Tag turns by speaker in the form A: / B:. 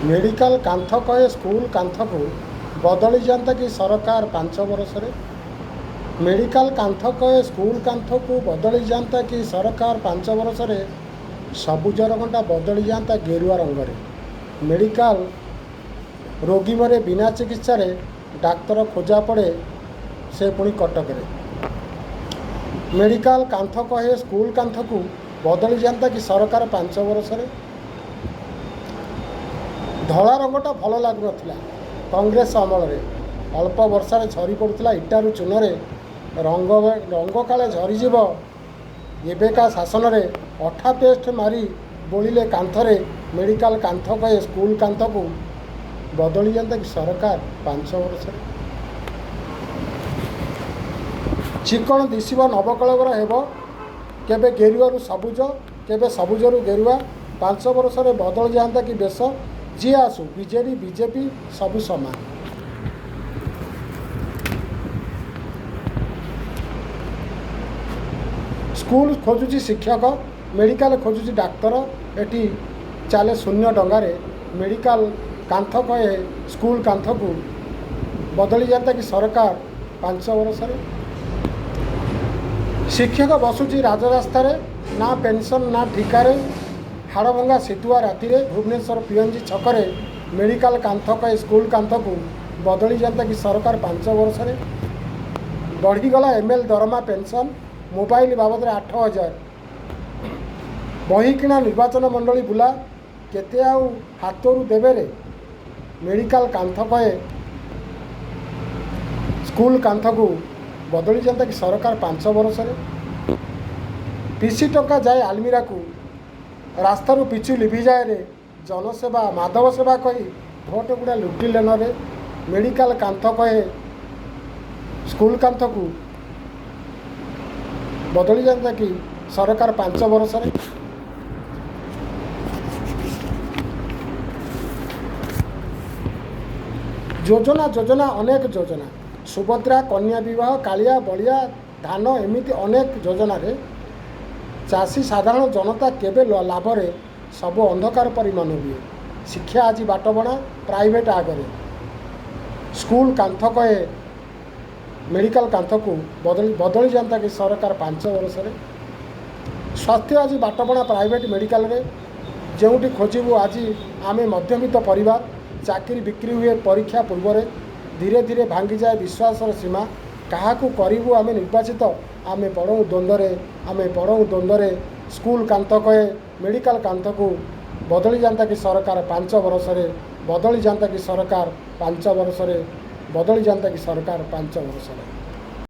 A: Medical कांथ कहे school कांथ को बदली जाता कि सरकार 5 वर्ष रे। मेडिकल कांथ कहे स्कूल कांथ को बदली जाता कि सरकार 5 वर्ष रे। सबुज रंगटा बदली जाता गेरुआ रंग रे। मेडिकल रोगी मरे बिना चिकित्सा रे, डाक्तर खोजा पड़े से पुणी कटक रे। मेडिकल कांथ कहे स्कूल कांथ को बदली जाता कि सरकार 5 वर्ष रे। धला रंगटा भल लगुन कांग्रेस अमल अल्प वर्षा झरी पड़ूला इटारू चून रंग रंग काले झरीजीव एवेका शासन में अठा पेस्ट मारी बोलिले कांथरे मेडिकल कांथ कहे स्कूल कांथ को बदली जाता कि सरकार 5 वर्ष चिकण दिशब नवकलवर हेब केबे गेरुआरू सबुज केबे सबुजरू गेरुआ 5 वर्ष बदल जाता कि बेश जी आसू बीजेडी बीजेपी सबू समान। स्कूल खोजुची शिक्षक मेडिकल खोजुची डाक्तर एटी चले शून्य डंगारे मेडिकल कांथ कहे स्कूल कांथ को बदली जाता कि सरकार 5 वर्ष शिक्षक बसुची राजरास्ता ना पेंशन ना ठिकारे हाड़भंगा सितुआ राति भुवनेश्वर पीएनजी छकरे मेडिकल कांथ कहे स्कूल कांथ को बदली जाता कि सरकार 5 वर्ष बढ़ीगला एमएल दरमा पेंशन मोबाइल बाबद 8,000 बही किणा निर्वाचन मंडली बुला केते आउ हाथरू देवे रे। मेडिकल कांथ कहे स्कूल कांथ को बदली जाता कि सरकार 5 वर्ष पीसी टंका जाए आलमीरा को रास्तारू पिछु लिभि जाए रे। जनसेवा माधव सेवा कही भोट गुड़ा लुटिलेन रे। मेडिकल कांथ कहे स्कूल कांथ को बदली जाता कि सरकार 5 वर्ष योजना योजना अनेक योजना सुभद्रा कन्या विवाह कालिया बलिया धान एमती अनेक योजना रे चाषी साधारण जनता केबे लाभ रे सब अंधकार परि मन हुए। शिक्षा आज बाटबणा प्राइवेट आगरे स्कूल कांथ कहे मेडिकल कांथ को बदली जाता कि सरकार 5 वर्ष स्वास्थ्य आज बाटबणा प्राइवेट मेडिकल रे जोटी खोजबू आज आमे मध्यवित्त परिवार चाकरी बिक्री हुए परीक्षा पूर्व धीरे धीरे भांगी जाए विश्वास सीमा क्या करूँ आम निर्वाचित आमे पढ़ू द्वंद्व स्कूल कांथ कहे मेडिकल कांथ को बदली जाता कि सरकार 5 वर्ष बदली जाता कि सरकार 5 वर्ष बदली जाता कि सरकार 5 वर्ष।